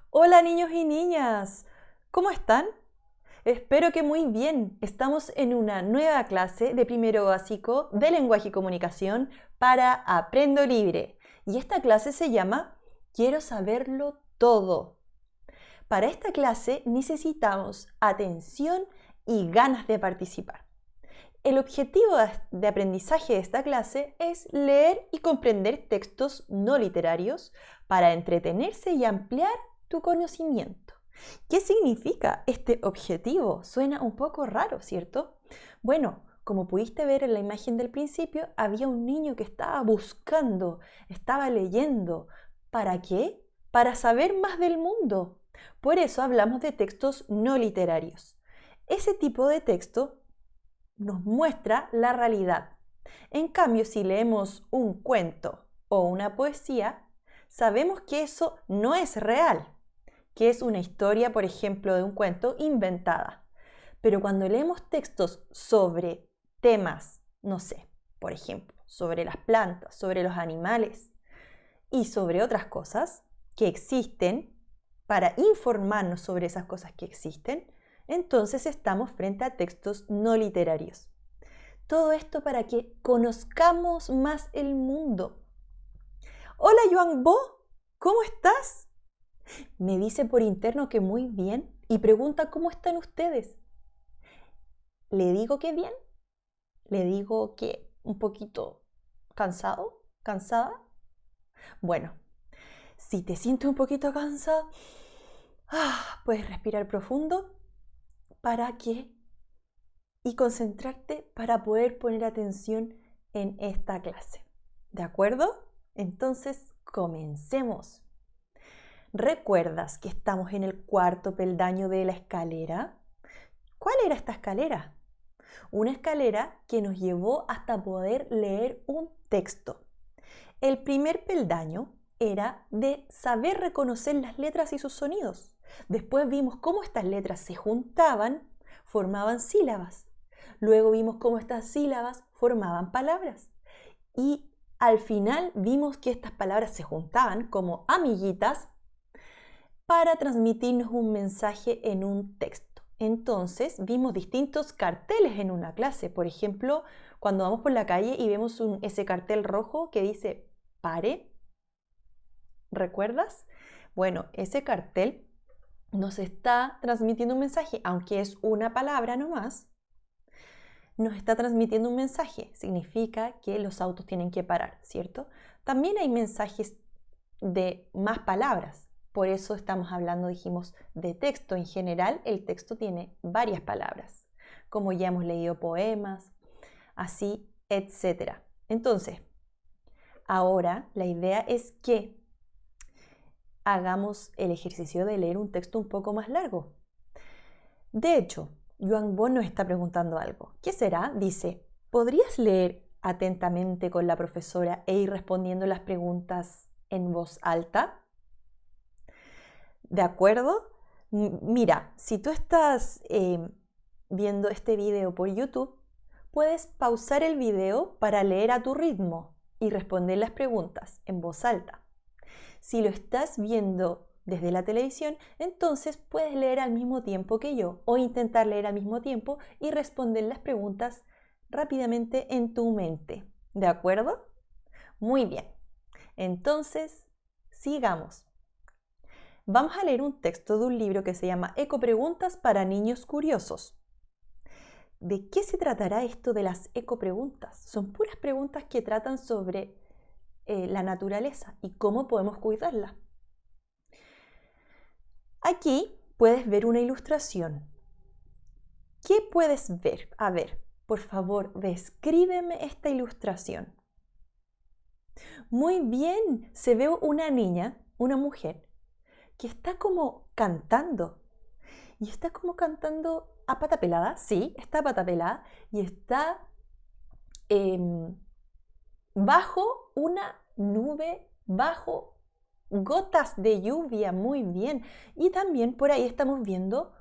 Hola niños y niñas, ¿cómo están? Espero que muy bien. Estamos en una nueva clase de primero básico de lenguaje y comunicación para Aprendo Libre. Y esta clase se llama Quiero saberlo todo. Para esta clase necesitamos atención y ganas de participar. El objetivo de aprendizaje de esta clase es leer y comprender textos no literarios para entretenerse y ampliar tu conocimiento. ¿Qué significa este objetivo? Suena un poco raro, ¿cierto? Bueno, como pudiste ver en la imagen del principio, había un niño que estaba buscando, estaba leyendo. ¿Para qué? Para saber más del mundo. Por eso hablamos de textos no literarios. Ese tipo de texto nos muestra la realidad. En cambio, si leemos un cuento o una poesía, sabemos que eso no es real, que es una historia, por ejemplo, de un cuento inventada. Pero cuando leemos textos sobre temas, no sé, por ejemplo, sobre las plantas, sobre los animales y sobre otras cosas que existen, para informarnos sobre esas cosas que existen, entonces estamos frente a textos no literarios. Todo esto para que conozcamos más el mundo. Hola Joan Bo, ¿cómo estás? Me dice por interno que muy bien y pregunta cómo están ustedes. ¿Le digo que bien? ¿Le digo que un poquito cansado? ¿Cansada? Bueno, si te sientes un poquito cansado, puedes respirar profundo para que y concentrarte para poder poner atención en esta clase. ¿De acuerdo? Entonces, comencemos. ¿Recuerdas que estamos en el cuarto peldaño de la escalera? ¿Cuál era esta escalera? Una escalera que nos llevó hasta poder leer un texto. El primer peldaño era de saber reconocer las letras y sus sonidos. Después vimos cómo estas letras se juntaban, formaban sílabas. Luego vimos cómo estas sílabas formaban palabras. Y al final vimos que estas palabras se juntaban como amiguitas para transmitirnos un mensaje en un texto. Entonces vimos distintos carteles en una clase. Por ejemplo, cuando vamos por la calle y vemos ese cartel rojo que dice pare, ¿recuerdas? Bueno, ese cartel nos está transmitiendo un mensaje, aunque es una palabra nomás, nos está transmitiendo un mensaje. Significa que los autos tienen que parar, ¿cierto? También hay mensajes de más palabras. Por eso estamos hablando, dijimos, de texto. En general, el texto tiene varias palabras, como ya hemos leído poemas, así, etc. Entonces, ahora la idea es que hagamos el ejercicio de leer un texto un poco más largo. De hecho, Yuan Bon nos está preguntando algo. ¿Qué será? Dice, ¿podrías leer atentamente con la profesora e ir respondiendo las preguntas en voz alta? ¿De acuerdo? Mira, si tú estás viendo este video por YouTube, puedes pausar el video para leer a tu ritmo y responder las preguntas en voz alta. Si lo estás viendo desde la televisión, entonces puedes leer al mismo tiempo que yo o intentar leer al mismo tiempo y responder las preguntas rápidamente en tu mente. ¿De acuerdo? Muy bien. Entonces, sigamos. Vamos a leer un texto de un libro que se llama Ecopreguntas para niños curiosos. ¿De qué se tratará esto de las ecopreguntas? Son puras preguntas que tratan sobre la naturaleza y cómo podemos cuidarla. Aquí puedes ver una ilustración. ¿Qué puedes ver? A ver, por favor, descríbeme esta ilustración. Muy bien, se ve una niña, una mujer, que está como cantando. Y está como cantando a pata pelada, sí, está a pata pelada, y está bajo una nube, bajo gotas de lluvia, muy bien. Y también por ahí estamos viendo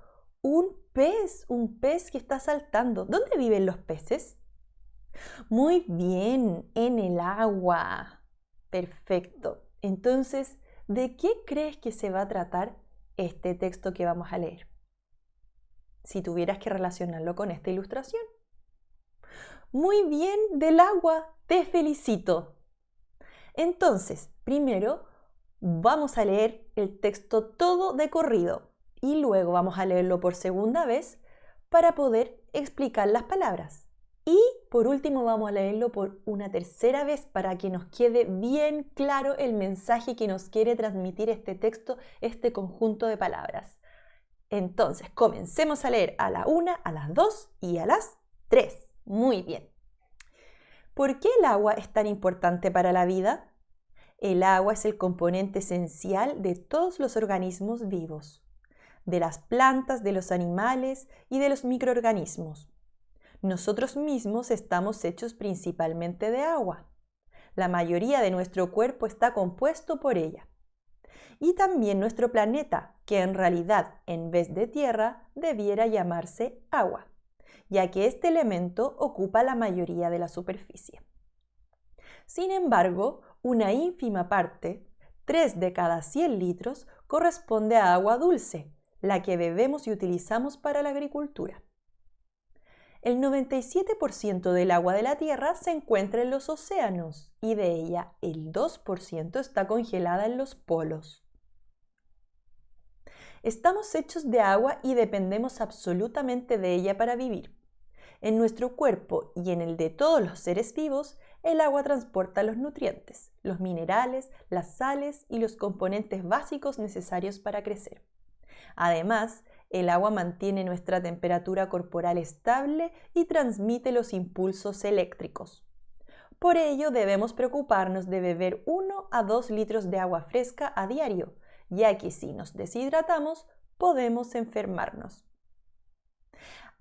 un pez que está saltando. ¿Dónde viven los peces? Muy bien, en el agua. Perfecto. Entonces, ¿de qué crees que se va a tratar este texto que vamos a leer? Si tuvieras que relacionarlo con esta ilustración. Muy bien, del agua, te felicito. Entonces, primero vamos a leer el texto todo de corrido y luego vamos a leerlo por segunda vez para poder explicar las palabras. Y por último vamos a leerlo por una tercera vez para que nos quede bien claro el mensaje que nos quiere transmitir este texto, este conjunto de palabras. Entonces, comencemos a leer a la 1, a las 2 y a las 3. Muy bien. ¿Por qué el agua es tan importante para la vida? El agua es el componente esencial de todos los organismos vivos, de las plantas, de los animales y de los microorganismos. Nosotros mismos estamos hechos principalmente de agua. La mayoría de nuestro cuerpo está compuesto por ella. Y también nuestro planeta, que en realidad, en vez de tierra, debiera llamarse agua, ya que este elemento ocupa la mayoría de la superficie. Sin embargo, una ínfima parte, 3 de cada 100 litros, corresponde a agua dulce, la que bebemos y utilizamos para la agricultura. El 97% del agua de la Tierra se encuentra en los océanos y de ella el 2% está congelada en los polos. Estamos hechos de agua y dependemos absolutamente de ella para vivir. En nuestro cuerpo y en el de todos los seres vivos, el agua transporta los nutrientes, los minerales, las sales y los componentes básicos necesarios para crecer. Además, el agua mantiene nuestra temperatura corporal estable y transmite los impulsos eléctricos. Por ello, debemos preocuparnos de beber 1 a 2 litros de agua fresca a diario, ya que si nos deshidratamos, podemos enfermarnos.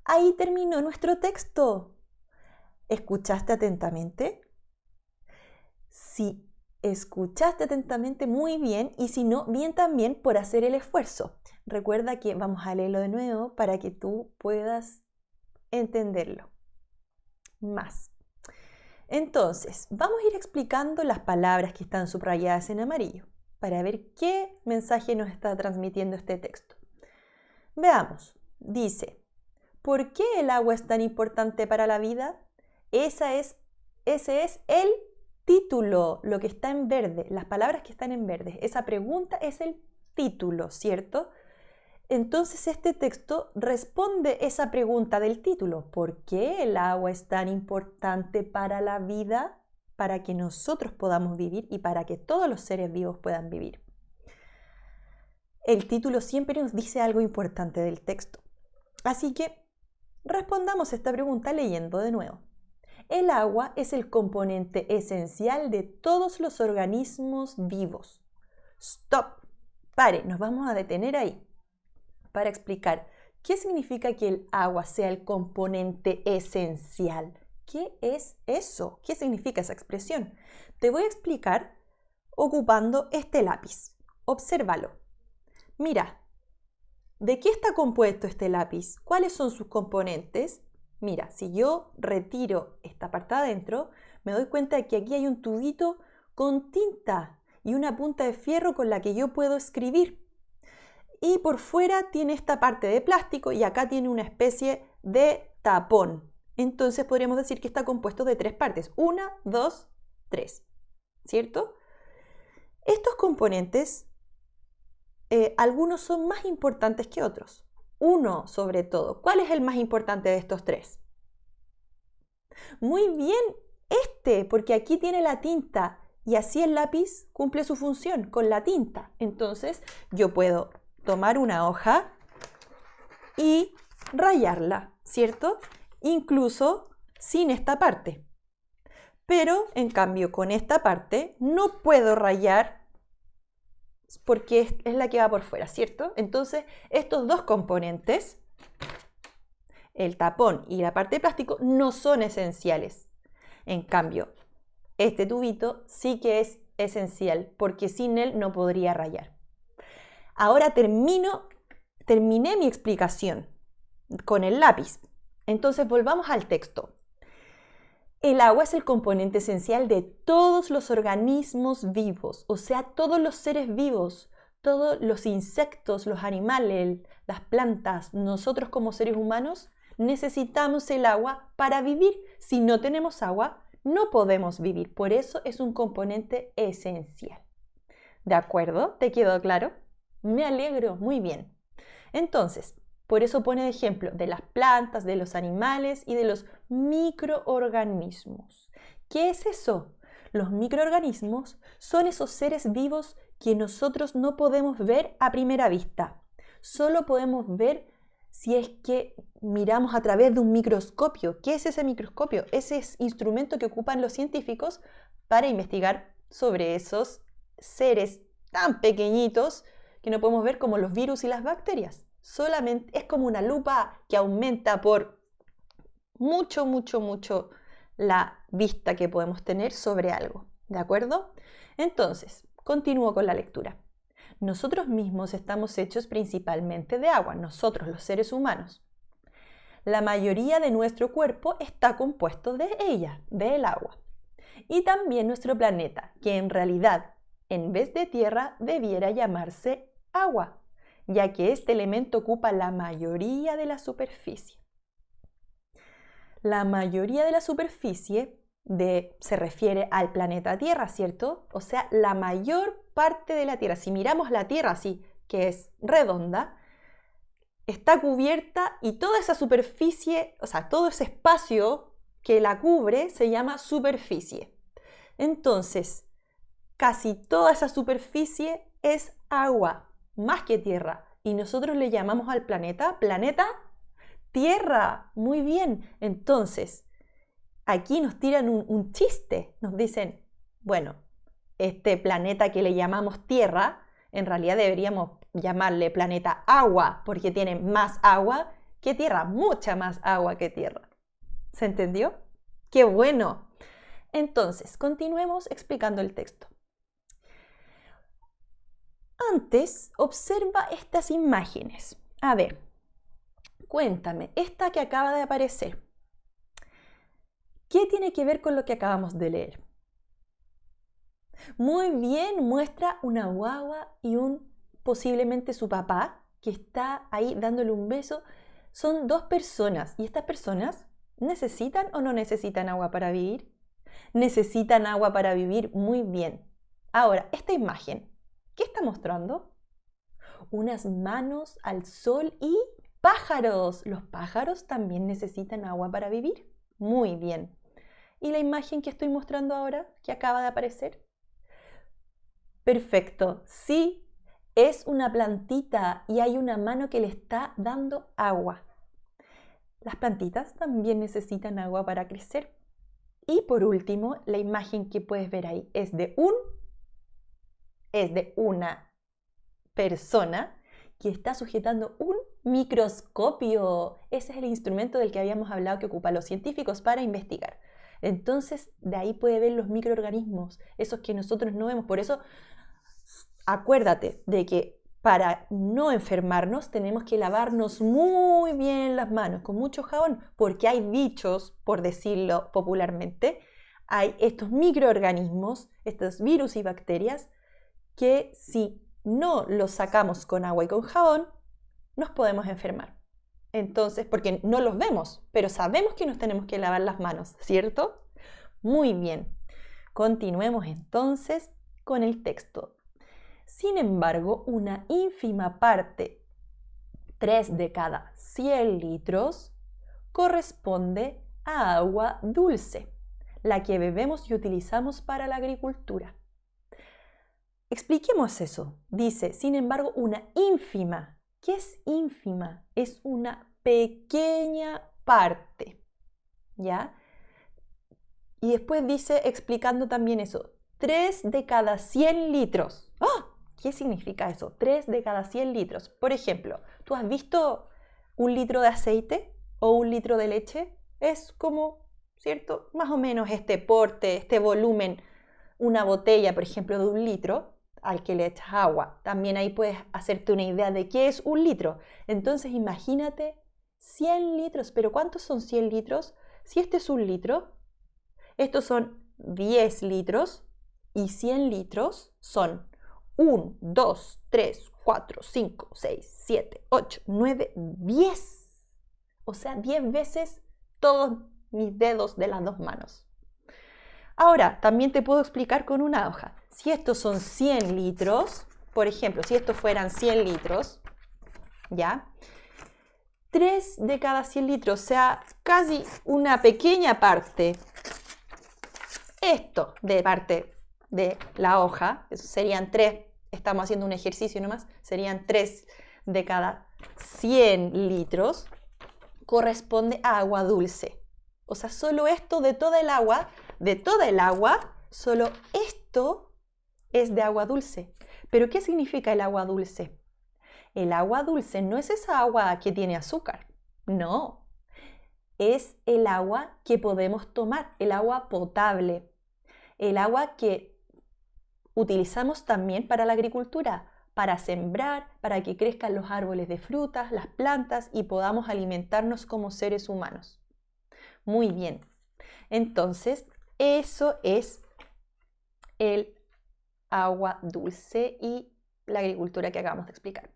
Ahí terminó nuestro texto. ¿Escuchaste atentamente? Si escuchaste atentamente, muy bien, y si no, bien también por hacer el esfuerzo. Recuerda que vamos a leerlo de nuevo para que tú puedas entenderlo más. Entonces, vamos a ir explicando las palabras que están subrayadas en amarillo para ver qué mensaje nos está transmitiendo este texto. Veamos, dice, ¿por qué el agua es tan importante para la vida? Ese es el título, lo que está en verde, las palabras que están en verde. Esa pregunta es el título, ¿cierto? Entonces este texto responde esa pregunta del título. ¿Por qué el agua es tan importante para la vida? Para que nosotros podamos vivir y para que todos los seres vivos puedan vivir. El título siempre nos dice algo importante del texto. Así que respondamos esta pregunta leyendo de nuevo. El agua es el componente esencial de todos los organismos vivos. Stop. Pare, nos vamos a detener ahí para explicar qué significa que el agua sea el componente esencial. ¿Qué es eso? ¿Qué significa esa expresión? Te voy a explicar ocupando este lápiz. Obsérvalo. Mira, ¿de qué está compuesto este lápiz? ¿Cuáles son sus componentes? Mira, si yo retiro esta parte de adentro, me doy cuenta de que aquí hay un tubito con tinta y una punta de fierro con la que yo puedo escribir. Y por fuera tiene esta parte de plástico y acá tiene una especie de tapón. Entonces podríamos decir que está compuesto de 3 partes. 1, 2, 3. ¿Cierto? Estos componentes, algunos son más importantes que otros. Uno sobre todo. ¿Cuál es el más importante de estos 3? Muy bien, porque aquí tiene la tinta y así el lápiz cumple su función con la tinta. Entonces yo puedo tomar una hoja y rayarla, ¿cierto? Incluso sin esta parte. Pero en cambio con esta parte no puedo rayar porque es la que va por fuera, ¿cierto? Entonces estos dos componentes, el tapón y la parte de plástico, no son esenciales. En cambio, este tubito sí que es esencial porque sin él no podría rayar. Ahora terminé mi explicación con el lápiz. Entonces volvamos al texto. El agua es el componente esencial de todos los organismos vivos, o sea, todos los seres vivos. todos los insectos, los animales, las plantas, nosotros como seres humanos, necesitamos el agua para vivir. Si no tenemos agua, no podemos vivir. Por eso es un componente esencial. ¿De acuerdo? ¿Te quedó claro? Me alegro, muy bien. Entonces, por eso pone de ejemplo de las plantas, de los animales y de los microorganismos. ¿Qué es eso? Los microorganismos son esos seres vivos que nosotros no podemos ver a primera vista. Solo podemos ver si es que miramos a través de un microscopio. ¿Qué es ese microscopio? Ese es instrumento que ocupan los científicos para investigar sobre esos seres tan pequeñitos que no podemos ver como los virus y las bacterias. Solamente es como una lupa que aumenta por mucho la vista que podemos tener sobre algo. ¿De acuerdo? Entonces, continúo con la lectura. Nosotros mismos estamos hechos principalmente de agua, nosotros los seres humanos. La mayoría de nuestro cuerpo está compuesto de ella, del agua. Y también nuestro planeta, que en realidad, en vez de tierra, debiera llamarse agua, ya que este elemento ocupa la mayoría de la superficie. La mayoría de la superficie se refiere al planeta Tierra, ¿cierto? O sea, la mayor parte de la Tierra. Si miramos la Tierra así, que es redonda, está cubierta y toda esa superficie, o sea, todo ese espacio que la cubre se llama superficie. Entonces, casi toda esa superficie es agua, más que tierra. Y nosotros le llamamos al planeta Tierra. Muy bien. Entonces, aquí nos tiran un chiste. Nos dicen, bueno, este planeta que le llamamos Tierra, en realidad deberíamos llamarle planeta Agua, porque tiene más agua que Tierra, mucha más agua que Tierra. ¿Se entendió? ¡Qué bueno! Entonces, continuemos explicando el texto. Antes, observa estas imágenes. A ver, cuéntame, esta que acaba de aparecer, ¿qué tiene que ver con lo que acabamos de leer? Muy bien, muestra una guagua y posiblemente su papá, que está ahí dándole un beso. Son dos personas, y estas personas ¿necesitan o no necesitan agua para vivir? Necesitan agua para vivir, muy bien. Ahora, esta imagen, ¿qué está mostrando? Unas manos al sol y pájaros. Los pájaros también necesitan agua para vivir. Muy bien. ¿Y la imagen que estoy mostrando ahora, que acaba de aparecer? Perfecto. Sí, es una plantita y hay una mano que le está dando agua. Las plantitas también necesitan agua para crecer. Y por último, la imagen que puedes ver ahí es de una persona que está sujetando un microscopio. Ese es el instrumento del que habíamos hablado que ocupan los científicos para investigar. Entonces, de ahí puede ver los microorganismos, esos que nosotros no vemos. Por eso, acuérdate de que para no enfermarnos tenemos que lavarnos muy bien las manos con mucho jabón, porque hay bichos, por decirlo popularmente, hay estos microorganismos, estos virus y bacterias, que si no los sacamos con agua y con jabón, nos podemos enfermar. Entonces, porque no los vemos, pero sabemos que nos tenemos que lavar las manos, ¿cierto? Muy bien. Continuemos entonces con el texto. Sin embargo, una ínfima parte, 3 de cada 100 litros, corresponde a agua dulce, la que bebemos y utilizamos para la agricultura. Expliquemos eso. Dice, sin embargo, una ínfima. ¿Qué es ínfima? Es una pequeña parte, ¿ya? Y después dice, explicando también eso, 3 de cada 100 litros. ¡Oh! ¿Qué significa eso? 3 de cada 100 litros. Por ejemplo, ¿tú has visto un litro de aceite o un litro de leche? Es como, ¿cierto? Más o menos este porte, este volumen. Una botella, por ejemplo, de 1 litro al que le echas agua. También ahí puedes hacerte una idea de qué es 1 litro. Entonces imagínate 100 litros. ¿Pero cuántos son 100 litros? Si este es 1 litro, estos son 10 litros y 100 litros son 1, 2, 3, 4, 5, 6, 7, 8, 9, 10. O sea, 10 veces todos mis dedos de las dos manos. Ahora, también te puedo explicar con una hoja. Si estos son 100 litros, por ejemplo, si estos fueran 100 litros, ¿ya? 3 de cada 100 litros, o sea, casi una pequeña parte. Esto de parte de la hoja, eso serían 3, estamos haciendo un ejercicio nomás, serían 3 de cada 100 litros, corresponde a agua dulce. O sea, solo esto de toda el agua, solo esto es de agua dulce. ¿Pero qué significa el agua dulce? El agua dulce no es esa agua que tiene azúcar, no. Es el agua que podemos tomar, el agua potable, el agua que utilizamos también para la agricultura, para sembrar, para que crezcan los árboles de frutas, las plantas y podamos alimentarnos como seres humanos. Muy bien. Entonces, eso es el agua dulce y la agricultura que acabamos de explicar.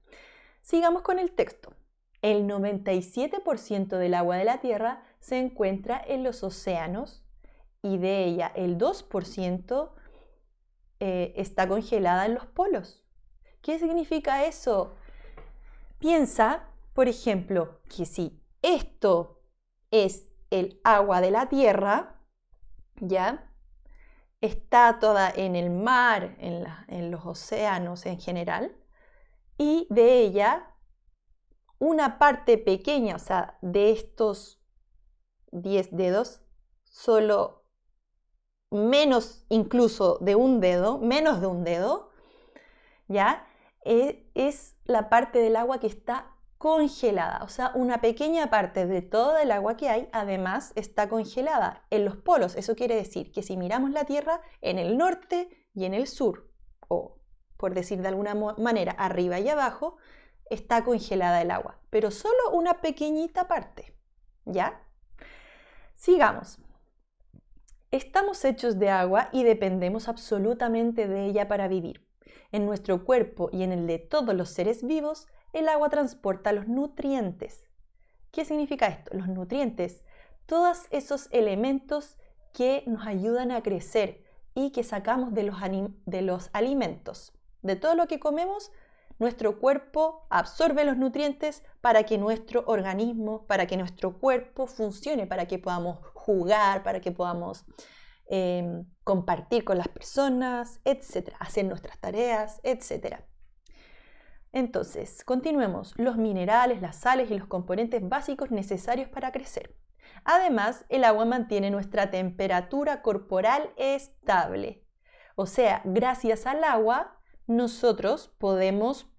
Sigamos con el texto. El 97% del agua de la Tierra se encuentra en los océanos y de ella el 2% está congelada en los polos. ¿Qué significa eso? Piensa, por ejemplo, que si esto es el agua de la Tierra, ¿ya? Está toda en el mar, en los océanos en general, y de ella una parte pequeña, o sea, de estos 10 dedos, solo menos incluso de un dedo, menos de un dedo, ¿ya? Es la parte del agua que está congelada, o sea, una pequeña parte de toda el agua que hay, además, está congelada en los polos. Eso quiere decir que si miramos la Tierra, en el norte y en el sur, o por decir de alguna manera, arriba y abajo, está congelada el agua, pero solo una pequeñita parte, ¿ya? Sigamos. Estamos hechos de agua y dependemos absolutamente de ella para vivir. En nuestro cuerpo y en el de todos los seres vivos, el agua transporta los nutrientes. ¿Qué significa esto? Los nutrientes, todos esos elementos que nos ayudan a crecer y que sacamos de los alimentos. De todo lo que comemos, nuestro cuerpo absorbe los nutrientes para que nuestro organismo, para que nuestro cuerpo funcione, para que podamos jugar, para que podamos compartir con las personas, etc., hacer nuestras tareas, etc. Entonces, continuemos. Los minerales, las sales y los componentes básicos necesarios para crecer. Además, el agua mantiene nuestra temperatura corporal estable. O sea, gracias al agua, nosotros podemos,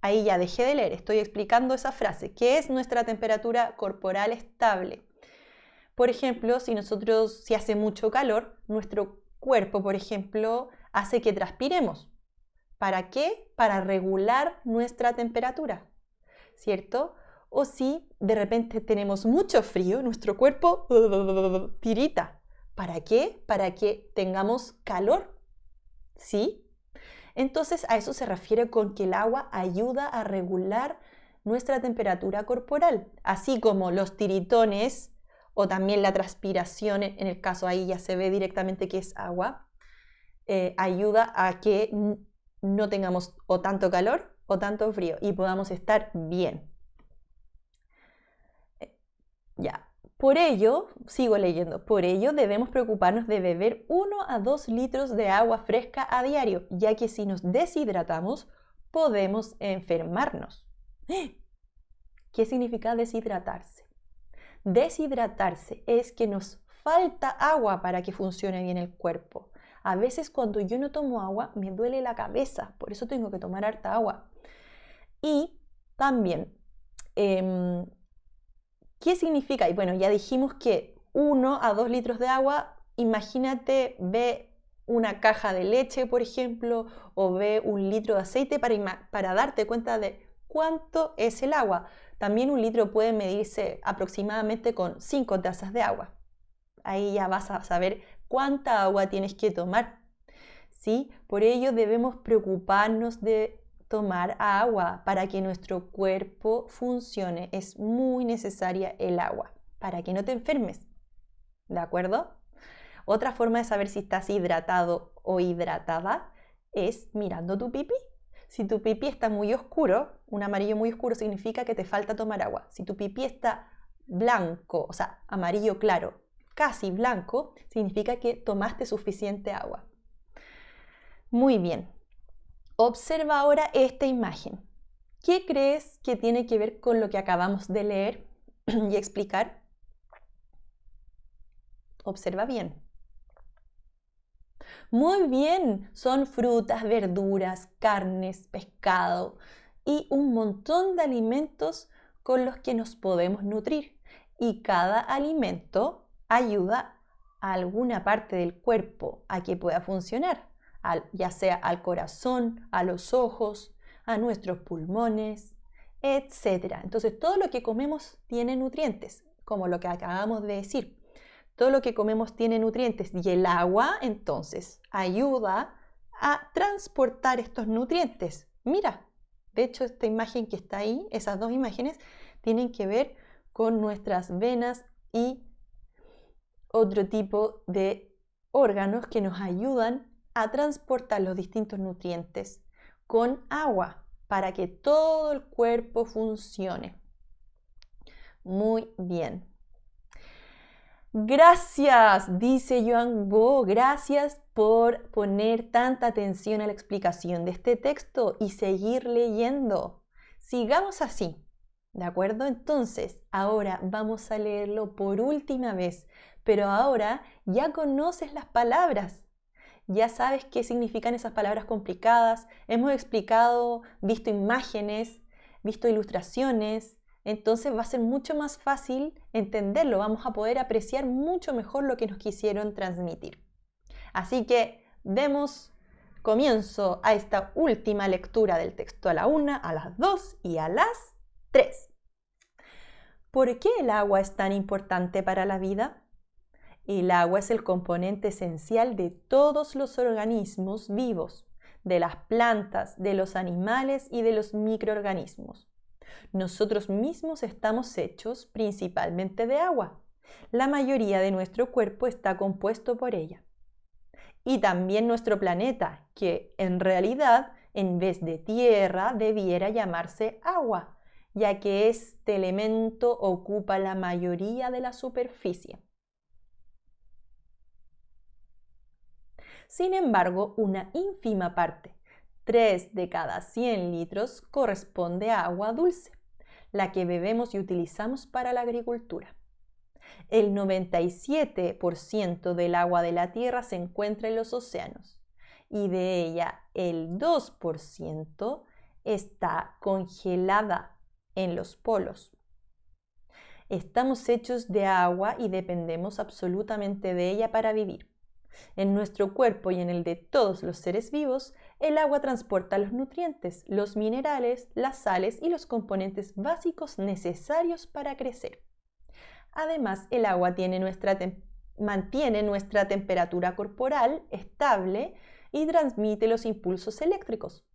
ahí ya dejé de leer, estoy explicando esa frase, ¿qué es nuestra temperatura corporal estable? Por ejemplo, si hace mucho calor, nuestro cuerpo, por ejemplo, hace que transpiremos. ¿Para qué? Para regular nuestra temperatura, ¿cierto? O si de repente tenemos mucho frío, nuestro cuerpo tirita. ¿Para qué? Para que tengamos calor, ¿sí? Entonces a eso se refiere con que el agua ayuda a regular nuestra temperatura corporal, así como los tiritones o también la transpiración, en el caso ahí ya se ve directamente que es agua, ayuda a que no tengamos o tanto calor o tanto frío y podamos estar bien. Ya. Por ello, sigo leyendo, por ello debemos preocuparnos de beber 1 a 2 litros de agua fresca a diario, ya que si nos deshidratamos, podemos enfermarnos. ¿Qué significa deshidratarse? Deshidratarse es que nos falta agua para que funcione bien el cuerpo. A veces cuando yo no tomo agua me duele la cabeza, por eso tengo que tomar harta agua. Y también, ¿qué significa? Y bueno, ya dijimos que 1 a 2 litros de agua, imagínate, ve una caja de leche, por ejemplo, o ve un litro de aceite para darte cuenta de cuánto es el agua. También un litro puede medirse aproximadamente con 5 tazas de agua. Ahí ya vas a saber cuánta agua tienes que tomar. ¿sí? Por ello debemos preocuparnos de tomar agua para que nuestro cuerpo funcione. Es muy necesaria el agua para que no te enfermes, ¿de acuerdo? Otra forma de saber si estás hidratado o hidratada es mirando tu pipí. Si tu pipí está muy oscuro, un amarillo muy oscuro significa que te falta tomar agua. Si tu pipí está blanco, o sea, amarillo claro, casi blanco, significa que tomaste suficiente agua. Muy bien. Observa ahora esta imagen. ¿Qué crees que tiene que ver con lo que acabamos de leer y explicar? Observa bien. Muy bien, son frutas, verduras, carnes, pescado y un montón de alimentos con los que nos podemos nutrir. Y cada alimento ayuda a alguna parte del cuerpo a que pueda funcionar, ya sea al corazón, a los ojos, a nuestros pulmones, etc. Entonces, todo lo que comemos tiene nutrientes, como lo que acabamos de decir. Todo lo que comemos tiene nutrientes y el agua entonces ayuda a transportar estos nutrientes. Mira, de hecho esta imagen que está ahí, esas dos imágenes, tienen que ver con nuestras venas y otro tipo de órganos que nos ayudan a transportar los distintos nutrientes con agua para que todo el cuerpo funcione. Muy bien. Gracias, dice Yuan Bo, gracias por poner tanta atención a la explicación de este texto y seguir leyendo. Sigamos así, ¿de acuerdo? Entonces, ahora vamos a leerlo por última vez, pero ahora ya conoces las palabras. Ya sabes qué significan esas palabras complicadas. Hemos explicado, visto imágenes, visto ilustraciones. Entonces va a ser mucho más fácil entenderlo, vamos a poder apreciar mucho mejor lo que nos quisieron transmitir. Así que demos comienzo a esta última lectura del texto a la 1, a las 2 y a las 3. ¿Por qué el agua es tan importante para la vida? El agua es el componente esencial de todos los organismos vivos, de las plantas, de los animales y de los microorganismos. Nosotros mismos estamos hechos principalmente de agua. La mayoría de nuestro cuerpo está compuesto por ella. Y también nuestro planeta, que en realidad, en vez de tierra, debiera llamarse agua, ya que este elemento ocupa la mayoría de la superficie. Sin embargo, una ínfima parte, 3 de cada 100 litros, corresponde a agua dulce, la que bebemos y utilizamos para la agricultura. El 97% del agua de la Tierra se encuentra en los océanos y de ella el 2% está congelada en los polos. Estamos hechos de agua y dependemos absolutamente de ella para vivir. En nuestro cuerpo y en el de todos los seres vivos, el agua transporta los nutrientes, los minerales, las sales y los componentes básicos necesarios para crecer. Además, el agua mantiene nuestra temperatura corporal estable y transmite los impulsos eléctricos.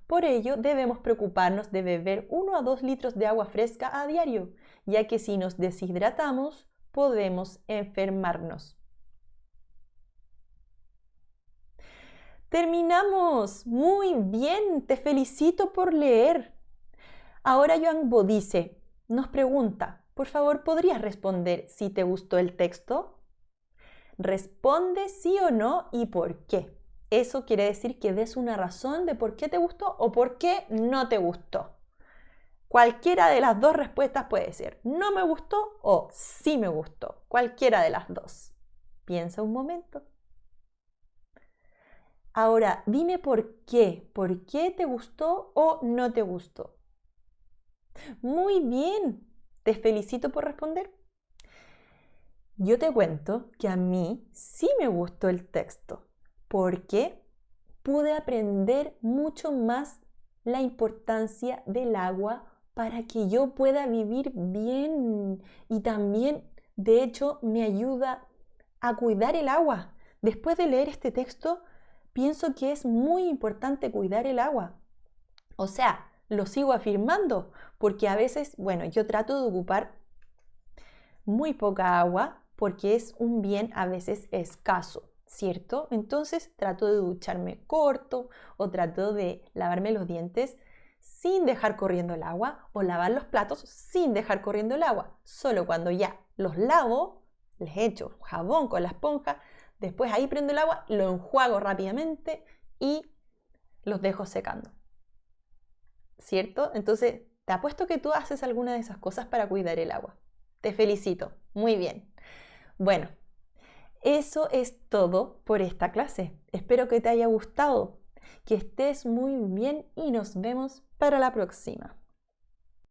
Por ello, debemos preocuparnos de beber 1 a 2 litros de agua fresca a diario, ya que si nos deshidratamos, podemos enfermarnos. ¡Terminamos! Muy bien, te felicito por leer. Ahora Yuan Bo nos pregunta, por favor, ¿podrías responder si te gustó el texto? Responde sí o no y por qué. Eso quiere decir que des una razón de por qué te gustó o por qué no te gustó. Cualquiera de las dos respuestas puede ser no me gustó o sí me gustó. Cualquiera de las dos. Piensa un momento. Ahora, dime por qué. ¿Por qué te gustó o no te gustó? Muy bien. Te felicito por responder. Yo te cuento que a mí sí me gustó el texto porque pude aprender mucho más la importancia del agua para que yo pueda vivir bien y también, de hecho, me ayuda a cuidar el agua. Después de leer este texto, pienso que es muy importante cuidar el agua. O sea, lo sigo afirmando porque a veces, bueno, yo trato de ocupar muy poca agua porque es un bien a veces escaso, ¿cierto? Entonces trato de ducharme corto o trato de lavarme los dientes sin dejar corriendo el agua o lavar los platos sin dejar corriendo el agua. Solo cuando ya los lavo, les echo jabón con la esponja, después ahí prendo el agua, lo enjuago rápidamente y los dejo secando, ¿cierto? Entonces, te apuesto que tú haces alguna de esas cosas para cuidar el agua. Te felicito, muy bien. Bueno, eso es todo por esta clase. Espero que te haya gustado, que estés muy bien y nos vemos para la próxima.